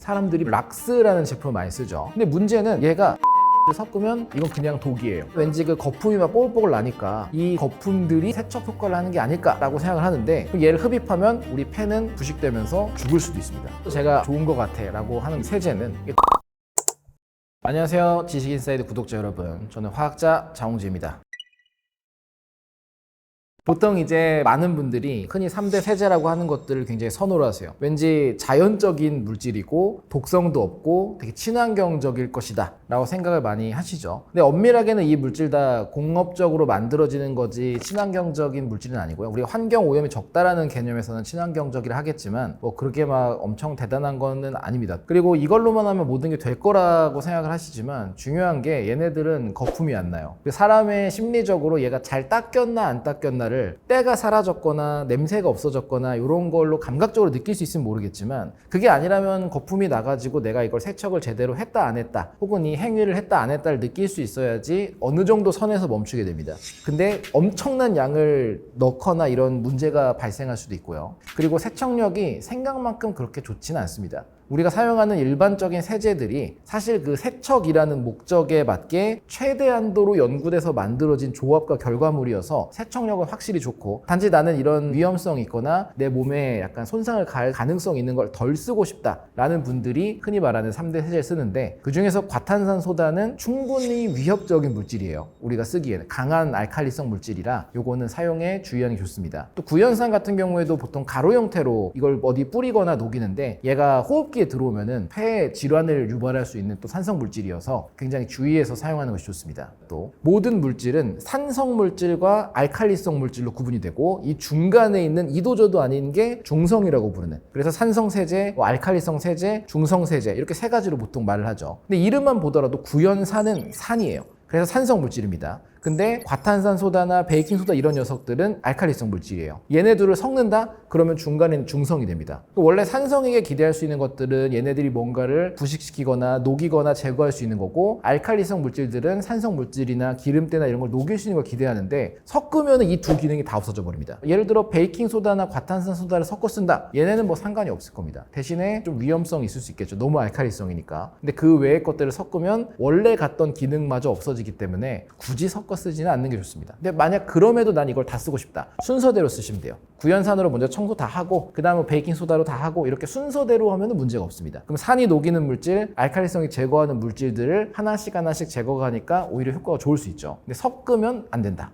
사람들이 락스라는 제품을 많이 쓰죠. 근데 문제는 얘가 섞으면 이건 그냥 독이에요. 왠지 그 거품이 막 뽀글뽀글 나니까 이 거품들이 세척 효과를 하는 게 아닐까라고 생각을 하는데, 그럼 얘를 흡입하면 우리 폐는 부식되면서 죽을 수도 있습니다. 제가 좋은 것 같아 라고 하는 세제는 안녕하세요, 지식인사이드 구독자 여러분, 저는 화학자 장홍지입니다. 보통 이제 많은 분들이 흔히 3대 세제라고 하는 것들을 굉장히 선호를 하세요. 왠지 자연적인 물질이고 독성도 없고 되게 친환경적일 것이다 라고 생각을 많이 하시죠. 근데 엄밀하게는 이 물질 다 공업적으로 만들어지는 거지 친환경적인 물질은 아니고요. 우리가 환경 오염이 적다라는 개념에서는 친환경적이라 하겠지만 뭐 그렇게 막 엄청 대단한 거는 아닙니다. 그리고 이걸로만 하면 모든 게 될 거라고 생각을 하시지만 중요한 게 얘네들은 거품이 안 나요. 사람의 심리적으로 얘가 잘 닦였나 안 닦였나를 때가 사라졌거나 냄새가 없어졌거나 이런 걸로 감각적으로 느낄 수 있으면 모르겠지만, 그게 아니라면 거품이 나가지고 내가 이걸 세척을 제대로 했다 안 했다, 혹은 이 행위를 했다 안 했다를 느낄 수 있어야지 어느 정도 선에서 멈추게 됩니다. 근데 엄청난 양을 넣거나 이런 문제가 발생할 수도 있고요. 그리고 세척력이 생각만큼 그렇게 좋지는 않습니다. 우리가 사용하는 일반적인 세제들이 사실 그 세척이라는 목적에 맞게 최대한도로 연구돼서 만들어진 조합과 결과물이어서 세척력은 확실히 좋고, 단지 나는 이런 위험성이 있거나 내 몸에 약간 손상을 갈 가능성이 있는 걸 덜 쓰고 싶다라는 분들이 흔히 말하는 3대 세제를 쓰는데, 그 중에서 과탄산소다는 충분히 위협적인 물질이에요. 우리가 쓰기에는 강한 알칼리성 물질이라 요거는 사용에 주의하는 게 좋습니다. 또 구연산 같은 경우에도 보통 가루 형태로 이걸 어디 뿌리거나 녹이는데, 얘가 호흡기에 들어오면은 폐 질환을 유발할 수 있는 또 산성 물질이어서 굉장히 주의해서 사용하는 것이 좋습니다. 또 모든 물질은 산성 물질과 알칼리성 물질로 구분이 되고, 이 중간에 있는 이도저도 아닌 게 중성이라고 부르는, 그래서 산성 세제, 알칼리성 세제, 중성 세제 이렇게 세 가지로 보통 말을 하죠. 근데 이름만 보더라도 구연산은 산이에요. 그래서 산성 물질입니다. 근데 과탄산소다나 베이킹소다 이런 녀석들은 알칼리성 물질이에요. 얘네들을 섞는다? 그러면 중간에는 중성이 됩니다. 원래 산성에게 기대할 수 있는 것들은 얘네들이 뭔가를 부식시키거나 녹이거나 제거할 수 있는 거고, 알칼리성 물질들은 산성 물질이나 기름때나 이런 걸 녹일 수 있는 걸 기대하는데, 섞으면 이 두 기능이 다 없어져 버립니다. 예를 들어 베이킹소다나 과탄산소다를 섞어 쓴다? 얘네는 뭐 상관이 없을 겁니다. 대신에 좀 위험성이 있을 수 있겠죠. 너무 알칼리성이니까. 근데 그 외의 것들을 섞으면 원래 갔던 기능마저 없어지기 때문에 굳이 섞어 쓰지는 않는 게 좋습니다. 근데 만약 그럼에도 난 이걸 다 쓰고 싶다, 순서대로 쓰시면 돼요. 구연산으로 먼저 청소 다 하고, 그 다음에 베이킹소다로 다 하고, 이렇게 순서대로 하면 문제가 없습니다. 그럼 산이 녹이는 물질, 알칼리성이 제거하는 물질들을 하나씩 제거가 하니까 오히려 효과가 좋을 수 있죠. 근데 섞으면 안 된다.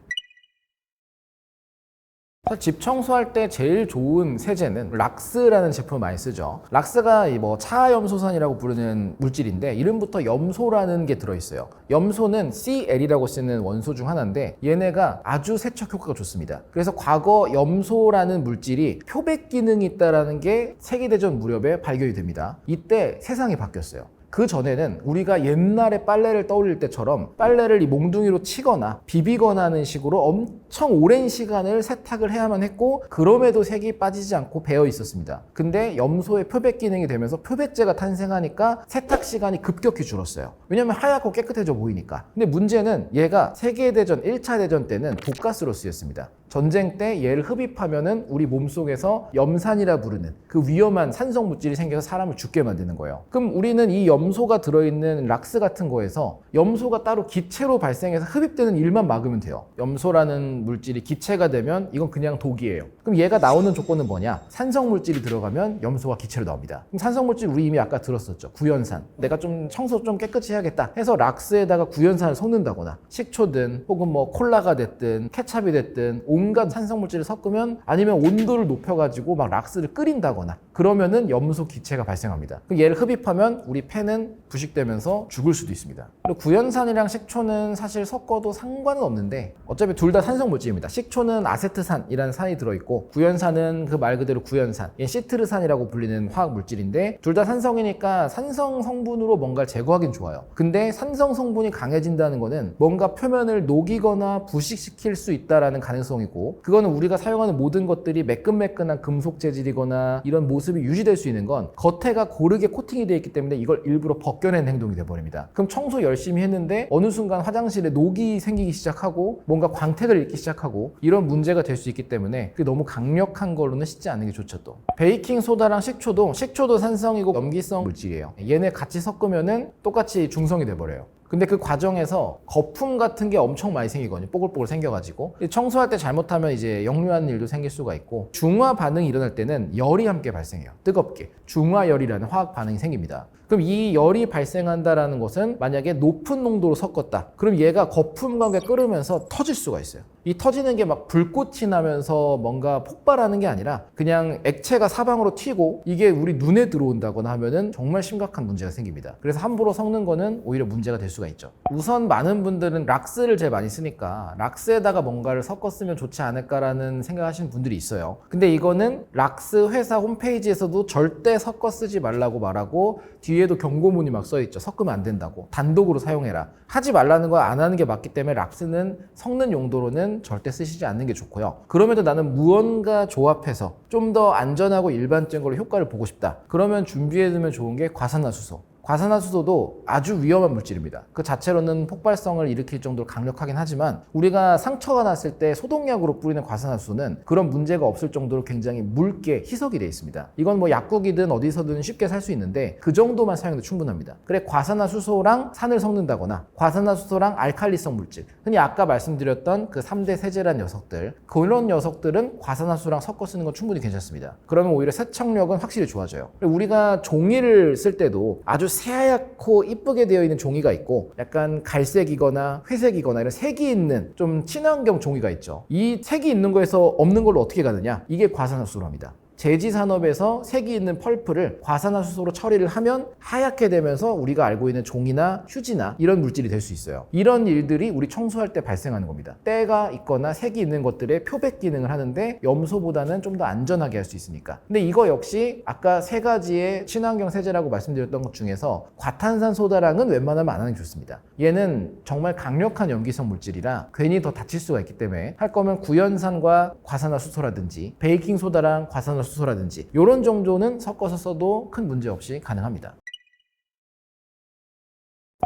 집 청소할 때 제일 좋은 세제는 락스라는 제품을 많이 쓰죠. 락스가 뭐 차염소산이라고 부르는 물질인데, 이름부터 염소라는 게 들어있어요. 염소는 Cl이라고 쓰는 원소 중 하나인데, 얘네가 아주 세척 효과가 좋습니다. 그래서 과거 염소라는 물질이 표백 기능이 있다는 게 세계대전 무렵에 발견이 됩니다. 이때 세상이 바뀌었어요. 그 전에는 우리가 옛날에 빨래를 떠올릴 때처럼 빨래를 이 몽둥이로 치거나 비비거나 하는 식으로 엄청 오랜 시간을 세탁을 해야만 했고, 그럼에도 색이 빠지지 않고 배어 있었습니다. 근데 염소의 표백 기능이 되면서 표백제가 탄생하니까 세탁 시간이 급격히 줄었어요. 왜냐면 하얗고 깨끗해져 보이니까. 근데 문제는 얘가 세계대전 1차 대전 때는 독가스로 쓰였습니다. 전쟁 때 얘를 흡입하면은 우리 몸속에서 염산이라 부르는 그 위험한 산성 물질이 생겨서 사람을 죽게 만드는 거예요. 그럼 우리는 이 염소가 들어있는 락스 같은 거에서 염소가 따로 기체로 발생해서 흡입되는 일만 막으면 돼요. 염소라는 물질이 기체가 되면 이건 그냥 독이에요. 그럼 얘가 나오는 조건은 뭐냐? 산성 물질이 들어가면 염소가 기체로 나옵니다. 그럼 산성 물질 우리 이미 아까 들었었죠. 구연산. 내가 좀 청소 좀 깨끗이 해야겠다 해서 락스에다가 구연산을 섞는다거나, 식초든 혹은 뭐 콜라가 됐든 케찹이 됐든 온갖 산성 물질을 섞으면, 아니면 온도를 높여가지고 막 락스를 끓인다거나, 그러면은 염소 기체가 발생합니다. 그럼 얘를 흡입하면 우리 폐는 부식되면서 죽을 수도 있습니다. 그리고 구연산이랑 식초는 사실 섞어도 상관은 없는데, 어차피 둘 다 산성 물질입니다. 식초는 아세트산이라는 산이 들어있고, 구연산은 그 말 그대로 구연산, 얘 시트르산이라고 불리는 화학 물질인데, 둘 다 산성이니까 산성 성분으로 뭔가를 제거하긴 좋아요. 근데 산성 성분이 강해진다는 거는 뭔가 표면을 녹이거나 부식시킬 수 있다는 가능성이고, 그거는 우리가 사용하는 모든 것들이 매끈매끈한 금속 재질이거나 이런 모습이 유지될 수 있는 건 겉에가 고르게 코팅이 되어 있기 때문에 이걸 일부러 벗겨낸 행동이 돼버립니다. 그럼 청소 열심히 열심히 했는데 어느 순간 화장실에 녹이 생기기 시작하고 뭔가 광택을 잃기 시작하고 이런 문제가 될 수 있기 때문에 그게 너무 강력한 걸로는 씻지 않는 게 좋죠. 또 베이킹 소다랑 식초도 산성이고 염기성 물질이에요. 얘네 같이 섞으면은 똑같이 중성이 돼버려요. 근데 그 과정에서 거품 같은 게 엄청 많이 생기거든요. 뽀글뽀글 생겨가지고 청소할 때 잘못하면 이제 역류하는 일도 생길 수가 있고, 중화 반응이 일어날 때는 열이 함께 발생해요. 뜨겁게 중화열이라는 화학 반응이 생깁니다. 그럼 이 열이 발생한다라는 것은 만약에 높은 농도로 섞었다, 그럼 얘가 거품과 함께 끓으면서 터질 수가 있어요. 이 터지는 게 막 불꽃이 나면서 뭔가 폭발하는 게 아니라 그냥 액체가 사방으로 튀고 이게 우리 눈에 들어온다거나 하면은 정말 심각한 문제가 생깁니다. 그래서 함부로 섞는 거는 오히려 문제가 될 수가 있죠. 우선 많은 분들은 락스를 제일 많이 쓰니까 락스에다가 뭔가를 섞었으면 좋지 않을까라는 생각하시는 분들이 있어요. 근데 이거는 락스 회사 홈페이지에서도 절대 섞어 쓰지 말라고 말하고 뒤에도 경고문이 막 써있죠. 섞으면 안 된다고. 단독으로 사용해라. 하지 말라는 거 안 하는 게 맞기 때문에 락스는 섞는 용도로는 절대 쓰시지 않는 게 좋고요. 그럼에도 나는 무언가 조합해서 좀 더 안전하고 일반적인 걸로 효과를 보고 싶다. 그러면 준비해두면 좋은 게 과산화수소. 과산화수소도 아주 위험한 물질입니다. 그 자체로는 폭발성을 일으킬 정도로 강력하긴 하지만 우리가 상처가 났을 때 소독약으로 뿌리는 과산화수소는 그런 문제가 없을 정도로 굉장히 묽게 희석이 되어 있습니다. 이건 뭐 약국이든 어디서든 쉽게 살 수 있는데 그 정도만 사용해도 충분합니다. 그래 과산화수소랑 산을 섞는다거나 과산화수소랑 알칼리성 물질, 흔히 아까 말씀드렸던 그 3대 세제란 녀석들, 그런 녀석들은 과산화수소랑 섞어 쓰는 건 충분히 괜찮습니다. 그러면 오히려 세척력은 확실히 좋아져요. 우리가 종이를 쓸 때도 아주 새하얗고 이쁘게 되어 있는 종이가 있고 약간 갈색이거나 회색이거나 이런 색이 있는 좀 친환경 종이가 있죠. 이 색이 있는 거에서 없는 걸로 어떻게 가느냐? 이게 과산화수소로 합니다. 제지 산업에서 색이 있는 펄프를 과산화수소로 처리를 하면 하얗게 되면서 우리가 알고 있는 종이나 휴지나 이런 물질이 될 수 있어요. 이런 일들이 우리 청소할 때 발생하는 겁니다. 때가 있거나 색이 있는 것들의 표백 기능을 하는데 염소보다는 좀 더 안전하게 할 수 있으니까. 근데 이거 역시 아까 세 가지의 친환경 세제라고 말씀드렸던 것 중에서 과탄산소다랑은 웬만하면 안 하는 게 좋습니다. 얘는 정말 강력한 염기성 물질이라 괜히 더 다칠 수가 있기 때문에 할 거면 구연산과 과산화수소라든지 베이킹소다랑 과산화수소라든지 이런 정도는 섞어서 써도 큰 문제 없이 가능합니다.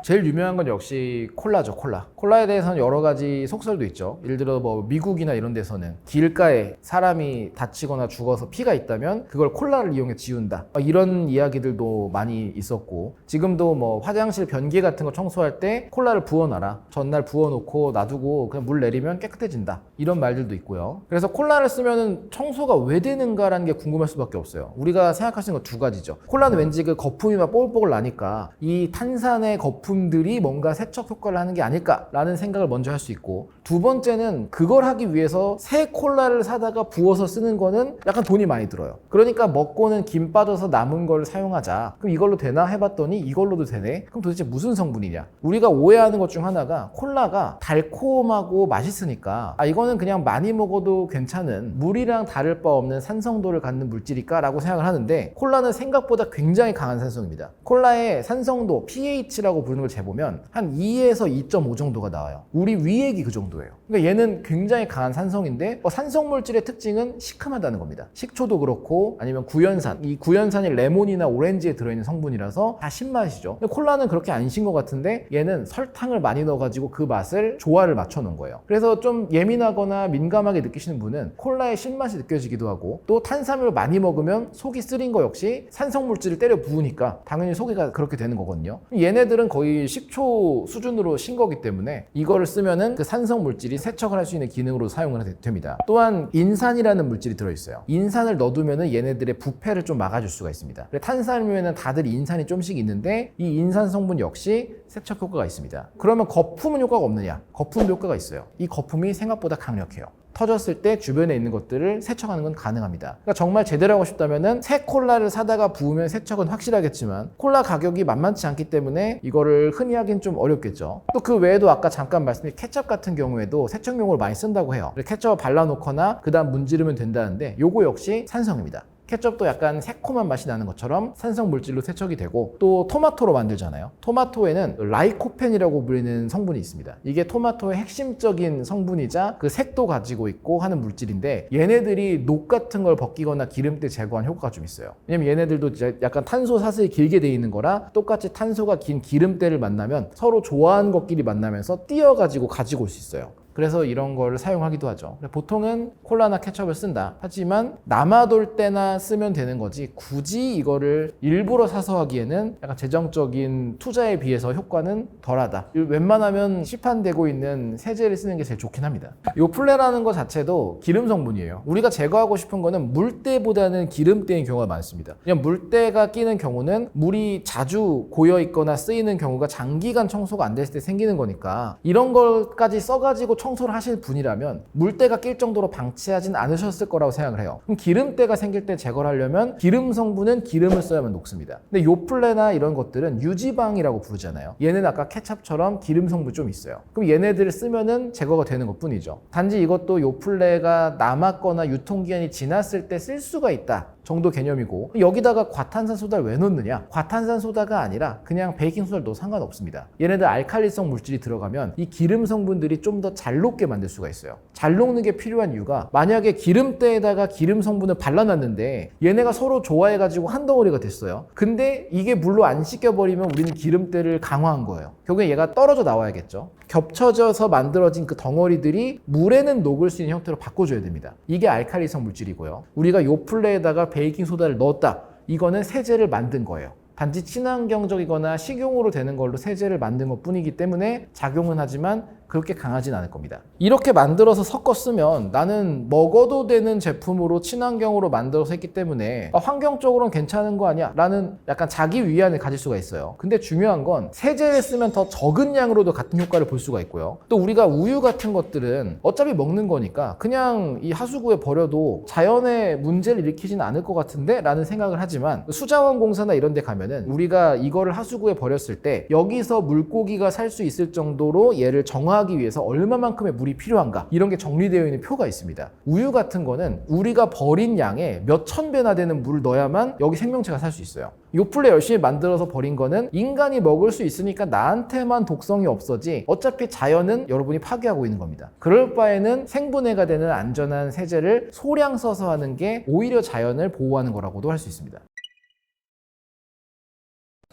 제일 유명한 건 역시 콜라죠. 콜라에 대해서는 여러 가지 속설도 있죠. 예를 들어 뭐 미국이나 이런 데서는 길가에 사람이 다치거나 죽어서 피가 있다면 그걸 콜라를 이용해 지운다, 이런 이야기들도 많이 있었고, 지금도 뭐 화장실 변기 같은 거 청소할 때 콜라를 부어놔라, 전날 부어놓고 놔두고 그냥 물 내리면 깨끗해진다, 이런 말들도 있고요. 그래서 콜라를 쓰면은 청소가 왜 되는가라는 게 궁금할 수밖에 없어요. 우리가 생각할 수 있는 건 두 가지죠. 콜라는 왠지 그 거품이 막 뽀글뽀글 나니까 이 탄산의 거품들이 뭔가 세척 효과를 하는 게 아닐까라는 생각을 먼저 할 수 있고, 두 번째는 그걸 하기 위해서 새 콜라를 사다가 부어서 쓰는 거는 약간 돈이 많이 들어요. 그러니까 먹고는 김 빠져서 남은 걸 사용하자. 그럼 이걸로 되나 해봤더니 이걸로도 되네. 그럼 도대체 무슨 성분이냐? 우리가 오해하는 것 중 하나가 콜라가 달콤하고 맛있으니까 이거는 그냥 많이 먹어도 괜찮은 물이랑 다를 바 없는 산성도를 갖는 물질일까 라고 생각을 하는데, 콜라는 생각보다 굉장히 강한 산성입니다. 콜라의 산성도 pH라고 부르는 걸 재보면 한 2에서 2.5 정도가 나와요. 우리 위액이 그 정도예요. 그러니까 얘는 굉장히 강한 산성인데 산성 물질의 특징은 시큼하다는 겁니다. 식초도 그렇고 아니면 구연산, 이 구연산이 레몬이나 오렌지에 들어있는 성분이라서 다 신맛이죠. 근데 콜라는 그렇게 안 신 것 같은데 얘는 설탕을 많이 넣어가지고 그 맛을 조화를 맞춰 놓은 거예요. 그래서 좀 예민하거나 민감하게 느끼시는 분은 콜라의 신맛이 느껴지기도 하고, 또 탄수화물을 많이 먹으면 속이 쓰린 거 역시 산성 물질을 때려 부으니까 당연히 속이가 그렇게 되는 거거든요. 얘네들은 거의 식초 수준으로 신 거기 때문에 이거를 쓰면은 그 산성 물질이 세척을 할 수 있는 기능으로 사용을 됩니다. 또한 인산이라는 물질이 들어있어요. 인산을 넣어두면은 얘네들의 부패를 좀 막아줄 수가 있습니다. 탄산음료에는 다들 인산이 좀씩 있는데 이 인산 성분 역시 세척 효과가 있습니다. 그러면 거품은 효과가 없느냐? 거품 효과가 있어요. 이 거품이 생각보다 강력해요. 터졌을 때 주변에 있는 것들을 세척하는 건 가능합니다. 그러니까 정말 제대로 하고 싶다면은 새 콜라를 사다가 부으면 세척은 확실하겠지만 콜라 가격이 만만치 않기 때문에 이거를 흔히 하긴 좀 어렵겠죠. 또 그 외에도 아까 잠깐 말씀드린 케첩 같은 경우에도 세척용으로 많이 쓴다고 해요. 케첩을 발라놓거나 그 다음 문지르면 된다는데 요거 역시 산성입니다. 케첩도 약간 새콤한 맛이 나는 것처럼 산성 물질로 세척이 되고, 또 토마토로 만들잖아요. 토마토에는 라이코펜이라고 불리는 성분이 있습니다. 이게 토마토의 핵심적인 성분이자 그 색도 가지고 있고 하는 물질인데, 얘네들이 녹 같은 걸 벗기거나 기름때 제거하는 효과가 좀 있어요. 왜냐면 얘네들도 약간 탄소 사슬이 길게 돼 있는 거라 똑같이 탄소가 긴 기름때를 만나면 서로 좋아하는 것끼리 만나면서 띄어가지고 가지고 올 수 있어요. 그래서 이런 걸 사용하기도 하죠. 보통은 콜라나 케첩을 쓴다. 하지만 남아돌 때나 쓰면 되는 거지, 굳이 이거를 일부러 사서 하기에는 약간 재정적인 투자에 비해서 효과는 덜하다. 웬만하면 시판되고 있는 세제를 쓰는 게 제일 좋긴 합니다. 요플레라는 것 자체도 기름 성분이에요. 우리가 제거하고 싶은 거는 물때보다는 기름때인 경우가 많습니다. 그냥 물때가 끼는 경우는 물이 자주 고여 있거나 쓰이는 경우가 장기간 청소가 안 됐을 때 생기는 거니까, 이런 걸까지 써가지고 청소를 하실 분이라면 물때가 낄 정도로 방치하진 않으셨을 거라고 생각을 해요. 그럼 기름때가 생길 때 제거를 하려면 기름 성분은 기름을 써야만 녹습니다. 근데 요플레나 이런 것들은 유지방이라고 부르잖아요. 얘는 아까 케첩처럼 기름 성분이 좀 있어요. 그럼 얘네들을 쓰면은 제거가 되는 것 뿐이죠. 단지 이것도 요플레가 남았거나 유통기한이 지났을 때 쓸 수가 있다 정도 개념이고, 여기다가 과탄산소다를 왜 넣느냐? 과탄산소다가 아니라 그냥 베이킹소다를 넣어도 상관없습니다. 얘네들 알칼리성 물질이 들어가면 이 기름 성분들이 좀 더 잘 녹게 만들 수가 있어요. 잘 녹는 게 필요한 이유가, 만약에 기름때에다가 기름 성분을 발라놨는데 얘네가 서로 좋아해가지고 한 덩어리가 됐어요. 근데 이게 물로 안 씻겨버리면 우리는 기름때를 강화한 거예요. 결국에 얘가 떨어져 나와야겠죠. 겹쳐져서 만들어진 그 덩어리들이 물에는 녹을 수 있는 형태로 바꿔줘야 됩니다. 이게 알칼리성 물질이고요. 우리가 요플레에다가 베이킹소다를 넣었다. 이거는 세제를 만든 거예요. 단지 친환경적이거나 식용으로 되는 걸로 세제를 만든 것 뿐이기 때문에 작용은 하지만 그렇게 강하진 않을 겁니다. 이렇게 만들어서 섞어 쓰면 나는 먹어도 되는 제품으로 친환경으로 만들어서 했기 때문에 환경적으로는 괜찮은 거 아니야? 라는 약간 자기 위안을 가질 수가 있어요. 근데 중요한 건 세제를 쓰면 더 적은 양으로도 같은 효과를 볼 수가 있고요. 또 우리가 우유 같은 것들은 어차피 먹는 거니까 그냥 이 하수구에 버려도 자연에 문제를 일으키진 않을 것 같은데? 라는 생각을 하지만, 수자원 공사나 이런 데 가면은 우리가 이거를 하수구에 버렸을 때 여기서 물고기가 살 수 있을 정도로 얘를 정화하기 위해서 얼마만큼의 물이 필요한가, 이런 게 정리되어 있는 표가 있습니다. 우유 같은 거는 우리가 버린 양의 몇천 배나 되는 물을 넣어야만 여기 생명체가 살 수 있어요. 요플레 열심히 만들어서 버린 거는 인간이 먹을 수 있으니까 나한테만 독성이 없어지, 어차피 자연은 여러분이 파괴하고 있는 겁니다. 그럴 바에는 생분해가 되는 안전한 세제를 소량 써서 하는 게 오히려 자연을 보호하는 거라고도 할 수 있습니다.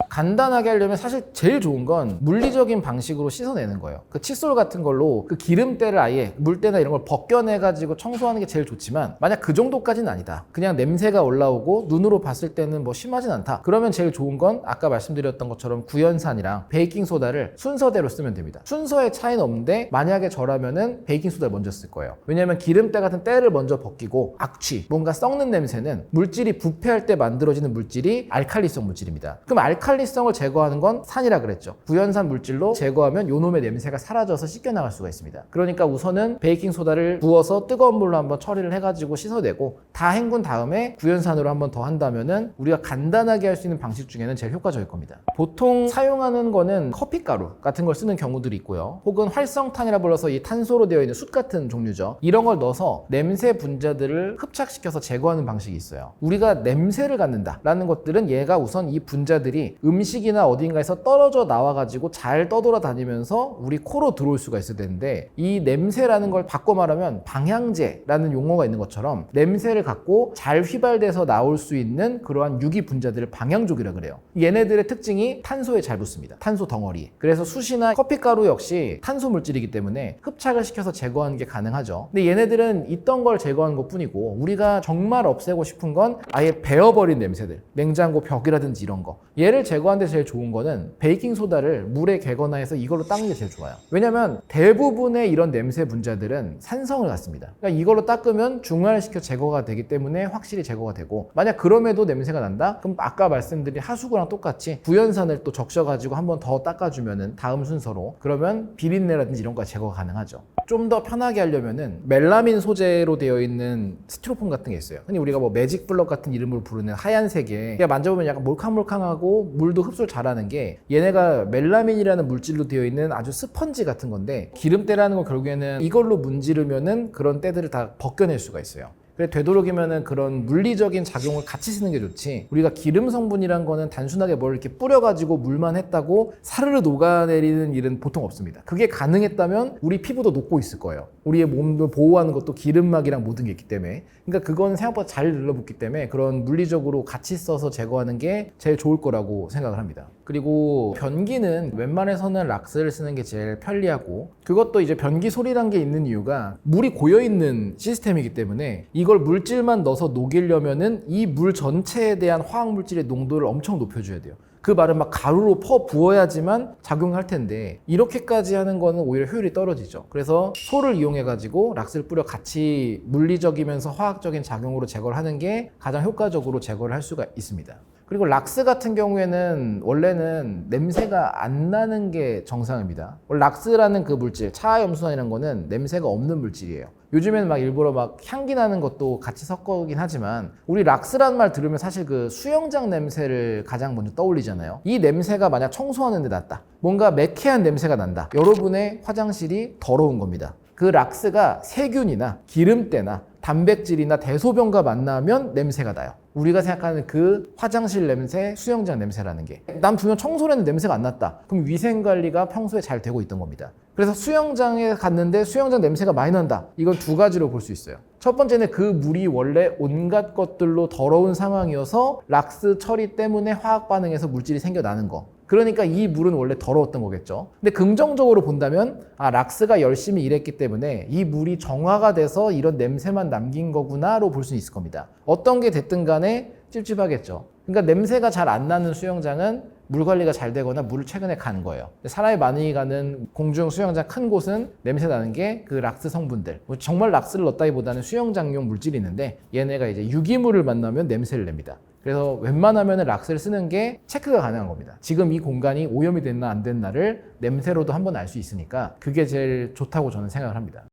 간단하게 하려면 사실 제일 좋은 건 물리적인 방식으로 씻어내는 거예요. 그 칫솔 같은 걸로 그 기름때를 아예 물때나 이런 걸 벗겨내가지고 청소하는 게 제일 좋지만, 만약 그 정도까지는 아니다, 그냥 냄새가 올라오고 눈으로 봤을 때는 뭐 심하진 않다, 그러면 제일 좋은 건 아까 말씀드렸던 것처럼 구연산이랑 베이킹소다를 순서대로 쓰면 됩니다. 순서의 차이는 없는데 만약에 저라면은 베이킹소다를 먼저 쓸 거예요. 왜냐면 기름때 같은 때를 먼저 벗기고 악취, 뭔가 썩는 냄새는 물질이 부패할 때 만들어지는 물질이 알칼리성 물질입니다. 그럼 알칼리성을 제거하는 건 산이라 그랬죠. 구연산 물질로 제거하면 요놈의 냄새가 사라져서 씻겨나갈 수가 있습니다. 그러니까 우선은 베이킹소다를 부어서 뜨거운 물로 한번 처리를 해가지고 씻어내고, 다 헹군 다음에 구연산으로 한번 더 한다면은 우리가 간단하게 할 수 있는 방식 중에는 제일 효과적일 겁니다. 보통 사용하는 거는 커피가루 같은 걸 쓰는 경우들이 있고요. 혹은 활성탄이라 불러서 이 탄소로 되어 있는 숯 같은 종류죠. 이런 걸 넣어서 냄새 분자들을 흡착시켜서 제거하는 방식이 있어요. 우리가 냄새를 갖는다라는 것들은 얘가 우선 이 분자들이 음식이나 어딘가에서 떨어져 나와가지고 잘 떠돌아다니면서 우리 코로 들어올 수가 있어야 되는데, 이 냄새라는 걸 바꿔 말하면 방향제라는 용어가 있는 것처럼 냄새를 갖고 잘 휘발돼서 나올 수 있는 그러한 유기 분자들을 방향족이라 그래요. 얘네들의 특징이 탄소에 잘 붙습니다. 탄소 덩어리. 그래서 숯이나 커피가루 역시 탄소 물질이기 때문에 흡착을 시켜서 제거하는 게 가능하죠. 근데 얘네들은 있던 걸 제거하는 것 뿐이고, 우리가 정말 없애고 싶은 건 아예 베어버린 냄새들, 냉장고 벽이라든지 이런 거, 얘를 제거하는데 제일 좋은 거는 베이킹소다를 물에 개거나 해서 이걸로 닦는 게 제일 좋아요. 왜냐면 대부분의 이런 냄새 분자들은 산성을 갖습니다. 그러니까 이걸로 닦으면 중화시켜 제거가 되기 때문에 확실히 제거가 되고, 만약 그럼에도 냄새가 난다? 그럼 아까 말씀드린 하수구랑 똑같이 구연산을 또 적셔가지고 한번 더 닦아주면은 다음 순서로, 그러면 비린내라든지 이런 거 제거가 가능하죠. 좀 더 편하게 하려면은 멜라민 소재로 되어 있는 스티로폼 같은 게 있어요. 흔히 우리가 뭐 매직 블럭 같은 이름으로 부르는 하얀색에, 그냥 만져보면 약간 몰캉몰캉하고 물도 흡수를 잘하는 게, 얘네가 멜라민이라는 물질로 되어 있는 아주 스펀지 같은 건데, 기름때라는 건 결국에는 이걸로 문지르면은 그런 때들을 다 벗겨낼 수가 있어요. 그래 되도록이면은 그런 물리적인 작용을 같이 쓰는 게 좋지, 우리가 기름 성분이란 거는 단순하게 뭘 이렇게 뿌려가지고 물만 했다고 사르르 녹아내리는 일은 보통 없습니다. 그게 가능했다면 우리 피부도 녹고 있을 거예요. 우리의 몸을 보호하는 것도 기름막이랑 모든 게 있기 때문에. 그러니까 그건 생각보다 잘 눌러붙기 때문에 그런 물리적으로 같이 써서 제거하는 게 제일 좋을 거라고 생각을 합니다. 그리고 변기는 웬만해서는 락스를 쓰는 게 제일 편리하고, 그것도 이제 변기 소리란 게 있는 이유가 물이 고여있는 시스템이기 때문에 이걸 물질만 넣어서 녹이려면은 이 물 전체에 대한 화학물질의 농도를 엄청 높여줘야 돼요. 그 말은 막 가루로 퍼 부어야지만 작용할 텐데 이렇게까지 하는 거는 오히려 효율이 떨어지죠. 그래서 소를 이용해 가지고 락스를 뿌려 같이 물리적이면서 화학적인 작용으로 제거를 하는 게 가장 효과적으로 제거를 할 수가 있습니다. 그리고 락스 같은 경우에는 원래는 냄새가 안 나는 게 정상입니다. 락스라는 그 물질, 차염수산이라는 거는 냄새가 없는 물질이에요. 요즘에는 막 일부러 막 향기 나는 것도 같이 섞어오긴 하지만, 우리 락스라는 말 들으면 사실 그 수영장 냄새를 가장 먼저 떠올리잖아요. 이 냄새가 만약 청소하는 데 났다, 뭔가 매캐한 냄새가 난다, 여러분의 화장실이 더러운 겁니다. 그 락스가 세균이나 기름때나 단백질이나 대소변과 만나면 냄새가 나요. 우리가 생각하는 그 화장실 냄새, 수영장 냄새라는 게, 난 분명 청소를 했는데 냄새가 안 났다, 그럼 위생관리가 평소에 잘 되고 있던 겁니다. 그래서 수영장에 갔는데 수영장 냄새가 많이 난다, 이건 두 가지로 볼 수 있어요. 첫 번째는 그 물이 원래 온갖 것들로 더러운 상황이어서 락스 처리 때문에 화학 반응에서 물질이 생겨나는 거, 그러니까 이 물은 원래 더러웠던 거겠죠. 근데 긍정적으로 본다면 락스가 열심히 일했기 때문에 이 물이 정화가 돼서 이런 냄새만 남긴 거구나로 볼 수 있을 겁니다. 어떤 게 됐든 간에 찝찝하겠죠. 그러니까 냄새가 잘 안 나는 수영장은 물 관리가 잘 되거나 물을 최근에 간 거예요. 사람이 많이 가는 공중 수영장 큰 곳은 냄새 나는 게 그 락스 성분들, 정말 락스를 넣었다기보다는 수영장용 물질이 있는데 얘네가 이제 유기물을 만나면 냄새를 냅니다. 그래서 웬만하면 락스를 쓰는 게 체크가 가능한 겁니다. 지금 이 공간이 오염이 됐나 안 됐나를 냄새로도 한번 알 수 있으니까 그게 제일 좋다고 저는 생각을 합니다.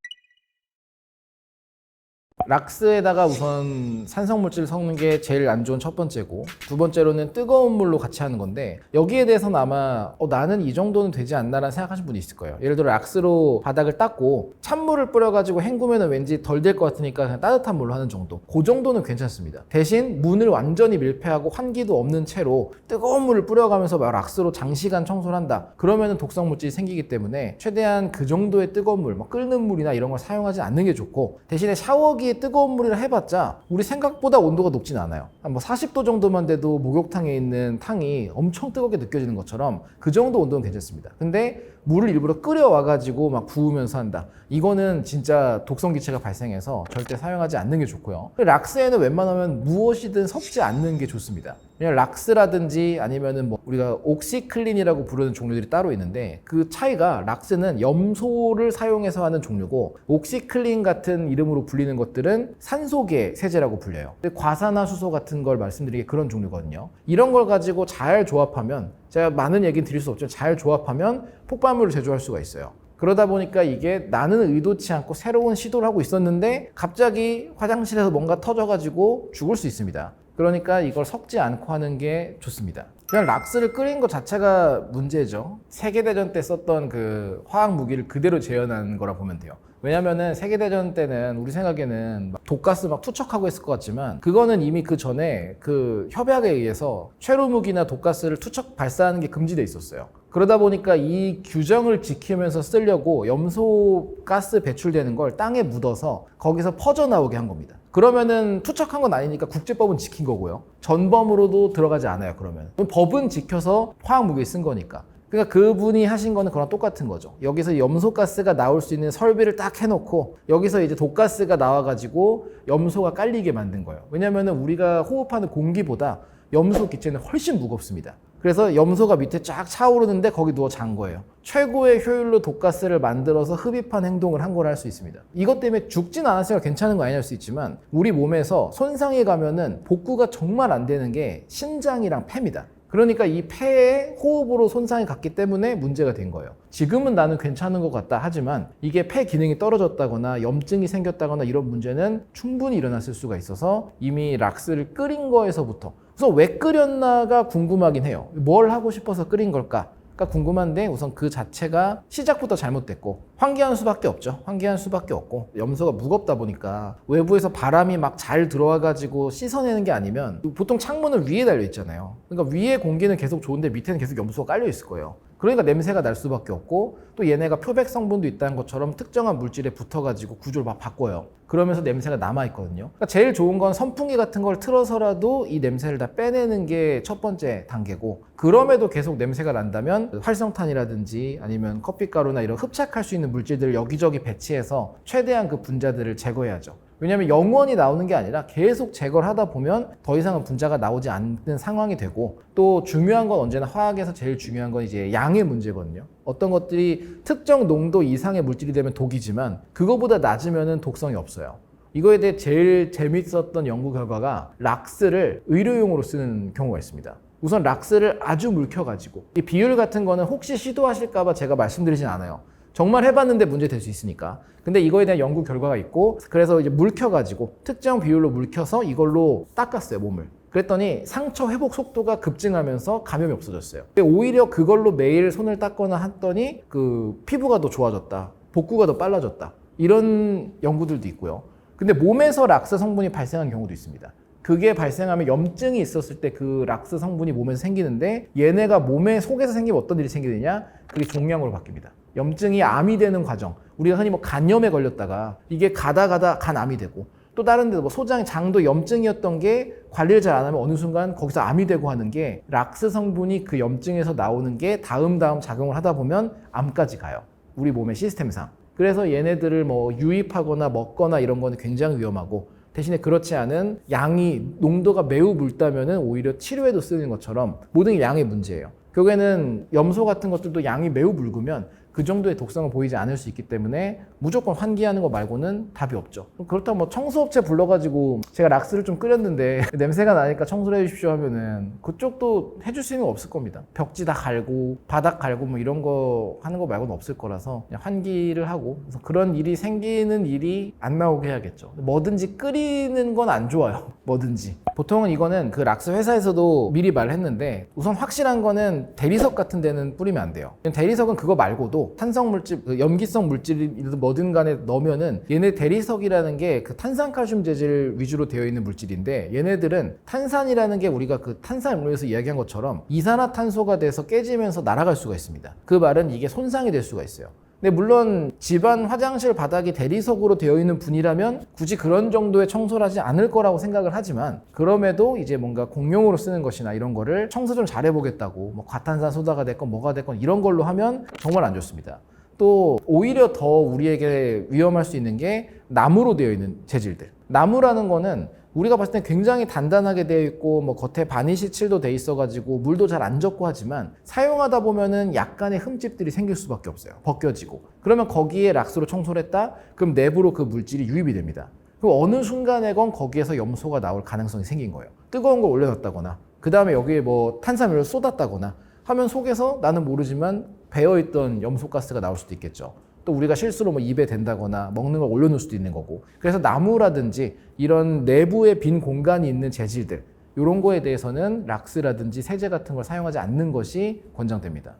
락스에다가 우선 산성물질을 섞는 게 제일 안 좋은 첫 번째고, 두 번째로는 뜨거운 물로 같이 하는 건데, 여기에 대해서는 아마 나는 이 정도는 되지 않나라는 생각하시는 분이 있을 거예요. 예를 들어 락스로 바닥을 닦고 찬물을 뿌려가지고 헹구면 왠지 덜 될 것 같으니까 그냥 따뜻한 물로 하는 정도, 그 정도는 괜찮습니다. 대신 문을 완전히 밀폐하고 환기도 없는 채로 뜨거운 물을 뿌려가면서 막 락스로 장시간 청소를 한다, 그러면 독성물질이 생기기 때문에 최대한 그 정도의 뜨거운 물, 끓는 물이나 이런 걸 사용하지 않는 게 좋고, 대신에 샤워기 뜨거운 물이라 해봤자 우리 생각보다 온도가 높진 않아요. 한 40도 정도만 돼도 목욕탕에 있는 탕이 엄청 뜨겁게 느껴지는 것처럼 그 정도 온도는 괜찮습니다. 근데 물을 일부러 끓여와가지고 막 부으면서 한다, 이거는 진짜 독성 기체가 발생해서 절대 사용하지 않는 게 좋고요. 락스에는 웬만하면 무엇이든 섞지 않는 게 좋습니다. 그냥 락스라든지 아니면은 우리가 옥시클린이라고 부르는 종류들이 따로 있는데, 그 차이가 락스는 염소를 사용해서 하는 종류고 옥시클린 같은 이름으로 불리는 것들은 산소계 세제라고 불려요. 과산화수소 같은 걸 말씀드리게 그런 종류거든요. 이런 걸 가지고 잘 조합하면, 제가 많은 얘기는 드릴 수 없지만 잘 조합하면 폭발물을 제조할 수가 있어요. 그러다 보니까 이게 나는 의도치 않고 새로운 시도를 하고 있었는데 갑자기 화장실에서 뭔가 터져가지고 죽을 수 있습니다. 그러니까 이걸 섞지 않고 하는 게 좋습니다. 그냥 락스를 끓인 것 자체가 문제죠. 세계대전 때 썼던 그 화학 무기를 그대로 재현한 거라 보면 돼요. 왜냐면은 세계대전 때는 우리 생각에는 독가스 막 투척하고 했을 것 같지만, 그거는 이미 그 전에 그 협약에 의해서 최루무기나 독가스를 투척 발사하는 게 금지돼 있었어요. 그러다 보니까 이 규정을 지키면서 쓰려고 염소 가스 배출되는 걸 땅에 묻어서 거기서 퍼져나오게 한 겁니다. 그러면은 투척한 건 아니니까 국제법은 지킨 거고요. 전범으로도 들어가지 않아요. 그러면 법은 지켜서 화학 무기를 쓴 거니까. 그러니까 그분이 하신 거는 그랑 똑같은 거죠. 여기서 염소가스가 나올 수 있는 설비를 딱 해놓고 여기서 이제 독가스가 나와가지고 염소가 깔리게 만든 거예요. 왜냐면은 우리가 호흡하는 공기보다 염소 기체는 훨씬 무겁습니다. 그래서 염소가 밑에 쫙 차오르는데 거기 누워 잔 거예요. 최고의 효율로 독가스를 만들어서 흡입한 행동을 한 걸 할 수 있습니다. 이것 때문에 죽진 않았으니까 괜찮은 거 아니냐 할 수 있지만, 우리 몸에서 손상이 가면은 복구가 정말 안 되는 게 신장이랑 폐입니다. 그러니까 이 폐에 호흡으로 손상이 갔기 때문에 문제가 된 거예요. 지금은 나는 괜찮은 것 같다 하지만 이게 폐 기능이 떨어졌다거나 염증이 생겼다거나 이런 문제는 충분히 일어났을 수가 있어서 이미 락스를 끓인 거에서부터, 그래서 왜 끓였나가 궁금하긴 해요. 뭘 하고 싶어서 끓인 걸까? 궁금한데 우선 그 자체가 시작부터 잘못됐고 환기한 수밖에 없죠. 환기한 수밖에 없고 염소가 무겁다 보니까 외부에서 바람이 막 잘 들어와가지고 씻어내는 게 아니면 보통 창문은 위에 달려 있잖아요. 그러니까 위에 공기는 계속 좋은데 밑에는 계속 염소가 깔려 있을 거예요. 그러니까 냄새가 날 수밖에 없고 또 얘네가 표백 성분도 있다는 것처럼 특정한 물질에 붙어가지고 구조를 막 바꿔요. 그러면서 냄새가 남아있거든요. 그러니까 제일 좋은 건 선풍기 같은 걸 틀어서라도 이 냄새를 다 빼내는 게 첫 번째 단계고 그럼에도 계속 냄새가 난다면 활성탄이라든지 아니면 커피가루나 이런 흡착할 수 있는 물질들을 여기저기 배치해서 최대한 그 분자들을 제거해야죠. 왜냐하면 영원히 나오는 게 아니라 계속 제거를 하다 보면 더 이상은 분자가 나오지 않는 상황이 되고 또 중요한 건 언제나 화학에서 제일 중요한 건 이제 양의 문제거든요. 어떤 것들이 특정 농도 이상의 물질이 되면 독이지만 그거보다 낮으면 독성이 없어요. 이거에 대해 제일 재밌었던 연구 결과가 락스를 의료용으로 쓰는 경우가 있습니다. 우선 락스를 아주 묽혀가지고 이 비율 같은 거는 혹시 시도하실까봐 제가 말씀드리진 않아요. 정말 해봤는데 문제 될 수 있으니까. 근데 이거에 대한 연구 결과가 있고 그래서 이제 묽혀가지고 특정 비율로 묽혀서 이걸로 닦았어요, 몸을. 그랬더니 상처 회복 속도가 급증하면서 감염이 없어졌어요. 오히려 그걸로 매일 손을 닦거나 했더니 그 피부가 더 좋아졌다, 복구가 더 빨라졌다, 이런 연구들도 있고요. 근데 몸에서 락스 성분이 발생한 경우도 있습니다. 그게 발생하면 염증이 있었을 때 그 락스 성분이 몸에서 생기는데 얘네가 몸의 속에서 생기면 어떤 일이 생기느냐? 그게 종양으로 바뀝니다. 염증이 암이 되는 과정. 우리가 흔히 뭐 간염에 걸렸다가 이게 가다 간암이 되고 또 다른 데도 뭐 소장, 장도 염증이었던 게 관리를 잘 안 하면 어느 순간 거기서 암이 되고 하는 게 락스 성분이 그 염증에서 나오는 게 다음 작용을 하다 보면 암까지 가요. 우리 몸의 시스템상. 그래서 얘네들을 뭐 유입하거나 먹거나 이런 거는 굉장히 위험하고 대신에 그렇지 않은 양이 농도가 매우 묽다면은 오히려 치료에도 쓰는 것처럼 모든 게 양의 문제예요. 결국에는 염소 같은 것들도 양이 매우 묽으면 그 정도의 독성을 보이지 않을 수 있기 때문에 무조건 환기하는 거 말고는 답이 없죠. 그렇다고 뭐 청소업체 불러가지고 제가 락스를 좀 끓였는데 냄새가 나니까 청소를 해주십시오 하면은 그쪽도 해줄 수 있는 거 없을 겁니다. 벽지 다 갈고 바닥 갈고 뭐 이런 거 하는 거 말고는 없을 거라서 그냥 환기를 하고 그래서 그런 일이 생기는 일이 안 나오게 해야겠죠. 뭐든지 끓이는 건 안 좋아요. 뭐든지. 보통은 이거는 그 락스 회사에서도 미리 말을 했는데 우선 확실한 거는 대리석 같은 데는 뿌리면 안 돼요. 대리석은 그거 말고도 탄성물질, 염기성 물질이든 뭐든 간에 넣으면은 얘네 대리석이라는 게 그 탄산칼슘 재질 위주로 되어 있는 물질인데 얘네들은 탄산이라는 게 우리가 그 탄산음료에서 이야기한 것처럼 이산화탄소가 돼서 깨지면서 날아갈 수가 있습니다. 그 말은 이게 손상이 될 수가 있어요. 근데 물론 집안 화장실 바닥이 대리석으로 되어 있는 분이라면 굳이 그런 정도의 청소를 하지 않을 거라고 생각을 하지만 그럼에도 이제 뭔가 공용으로 쓰는 것이나 이런 거를 청소 좀 잘해보겠다고 뭐 과탄산 소다가 됐건 뭐가 됐건 이런 걸로 하면 정말 안 좋습니다. 또 오히려 더 우리에게 위험할 수 있는 게 나무로 되어 있는 재질들. 나무라는 거는 우리가 봤을 때 굉장히 단단하게 되어 있고 뭐 겉에 바니시 칠도 돼 있어가지고 물도 잘 안 젖고 하지만 사용하다 보면은 약간의 흠집들이 생길 수밖에 없어요. 벗겨지고. 그러면 거기에 락스로 청소를 했다? 그럼 내부로 그 물질이 유입이 됩니다. 그럼 어느 순간에건 거기에서 염소가 나올 가능성이 생긴 거예요. 뜨거운 걸 올려놨다거나 그 다음에 여기에 뭐 탄산음료를 쏟았다거나 하면 속에서 나는 모르지만 배어있던 염소가스가 나올 수도 있겠죠. 또 우리가 실수로 뭐 입에 댄다거나 먹는 걸 올려놓을 수도 있는 거고 그래서 나무라든지 이런 내부에 빈 공간이 있는 재질들 이런 거에 대해서는 락스라든지 세제 같은 걸 사용하지 않는 것이 권장됩니다.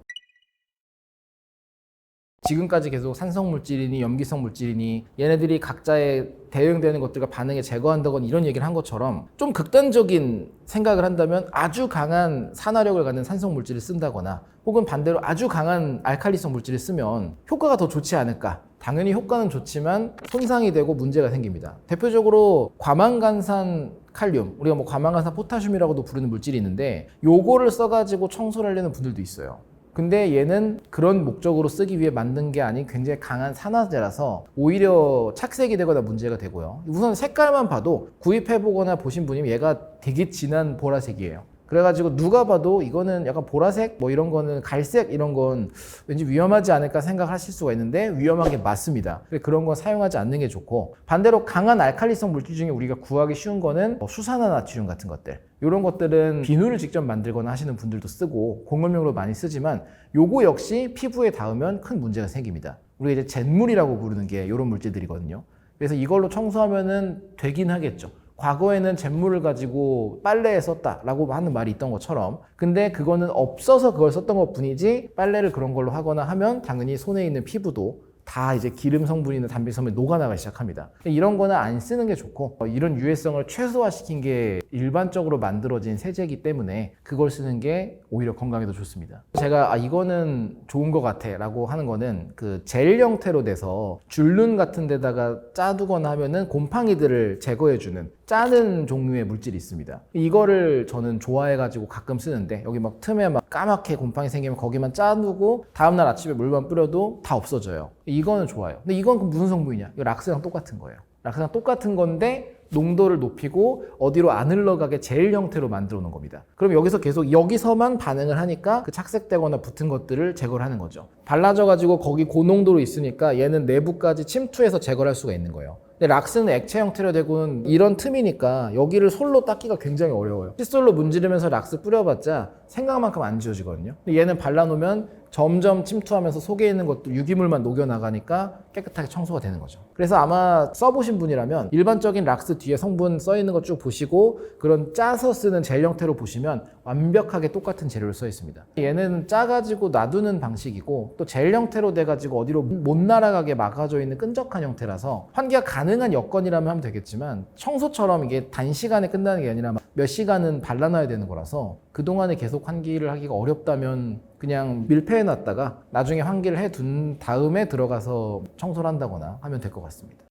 지금까지 계속 산성물질이니 염기성 물질이니 얘네들이 각자의 대응되는 것들과 반응에 제거한다거나 이런 얘기를 한 것처럼 좀 극단적인 생각을 한다면 아주 강한 산화력을 갖는 산성 물질을 쓴다거나 혹은 반대로 아주 강한 알칼리성 물질을 쓰면 효과가 더 좋지 않을까. 당연히 효과는 좋지만 손상이 되고 문제가 생깁니다. 대표적으로 과망간산 칼륨, 우리가 뭐 과망간산 포타슘이라고도 부르는 물질이 있는데 요거를 써가지고 청소를 하려는 분들도 있어요. 근데 얘는 그런 목적으로 쓰기 위해 만든 게 아닌 굉장히 강한 산화제라서 오히려 착색이 되거나 문제가 되고요. 우선 색깔만 봐도 구입해보거나 보신 분이면 얘가 되게 진한 보라색이에요. 그래가지고 누가 봐도 이거는 약간 보라색 뭐 이런 거는 갈색 이런 건 왠지 위험하지 않을까 생각하실 수가 있는데 위험한 게 맞습니다. 그런 건 사용하지 않는 게 좋고 반대로 강한 알칼리성 물질 중에 우리가 구하기 쉬운 거는 수산화나트륨 같은 것들 이런 것들은 비누를 직접 만들거나 하시는 분들도 쓰고 공업용으로 많이 쓰지만 요거 역시 피부에 닿으면 큰 문제가 생깁니다. 우리가 이제 잿물이라고 부르는 게 이런 물질들이거든요. 그래서 이걸로 청소하면은 되긴 하겠죠. 과거에는 잿물을 가지고 빨래에 썼다라고 하는 말이 있던 것처럼, 근데 그거는 없어서 그걸 썼던 것 뿐이지 빨래를 그런 걸로 하거나 하면 당연히 손에 있는 피부도 다 이제 기름 성분이나 단백성분이 녹아나가기 시작합니다. 이런 거는 안 쓰는 게 좋고, 이런 유해성을 최소화시킨 게 일반적으로 만들어진 세제이기 때문에 그걸 쓰는 게 오히려 건강에 더 좋습니다. 제가 이거는 좋은 것 같아 라고 하는 거는 그 젤 형태로 돼서 줄눈 같은 데다가 짜두거나 하면은 곰팡이들을 제거해주는 짜는 종류의 물질이 있습니다. 이거를 저는 좋아해가지고 가끔 쓰는데, 여기 막 틈에 막 까맣게 곰팡이 생기면 거기만 짜두고 다음날 아침에 물만 뿌려도 다 없어져요. 이거는 좋아요. 근데 이건 무슨 성분이냐? 이거 락스랑 똑같은 거예요. 락스랑 똑같은 건데 농도를 높이고 어디로 안 흘러가게 젤 형태로 만들어 놓은 겁니다. 그럼 여기서 계속 여기서만 반응을 하니까 그 착색되거나 붙은 것들을 제거를 하는 거죠. 발라져 가지고 거기 고농도로 있으니까 얘는 내부까지 침투해서 제거를 할 수가 있는 거예요. 근데 락스는 액체 형태로 되고는 이런 틈이니까 여기를 솔로 닦기가 굉장히 어려워요. 칫솔로 문지르면서 락스 뿌려봤자 생각만큼 안 지워지거든요. 근데 얘는 발라놓으면 점점 침투하면서 속에 있는 것도 유기물만 녹여나가니까 깨끗하게 청소가 되는 거죠. 그래서 아마 써보신 분이라면 일반적인 락스 뒤에 성분 써있는 거 쭉 보시고 그런 짜서 쓰는 젤 형태로 보시면 완벽하게 똑같은 재료를 써 있습니다. 얘는 짜가지고 놔두는 방식이고 또 젤 형태로 돼가지고 어디로 못 날아가게 막아져 있는 끈적한 형태라서 환기가 가능한 여건이라면 하면 되겠지만, 청소처럼 이게 단시간에 끝나는 게 아니라 몇 시간은 발라놔야 되는 거라서 그동안에 계속 환기를 하기가 어렵다면 그냥 밀폐해 놨다가 나중에 환기를 해 둔 다음에 들어가서 청소를 한다거나 하면 될 것 같습니다.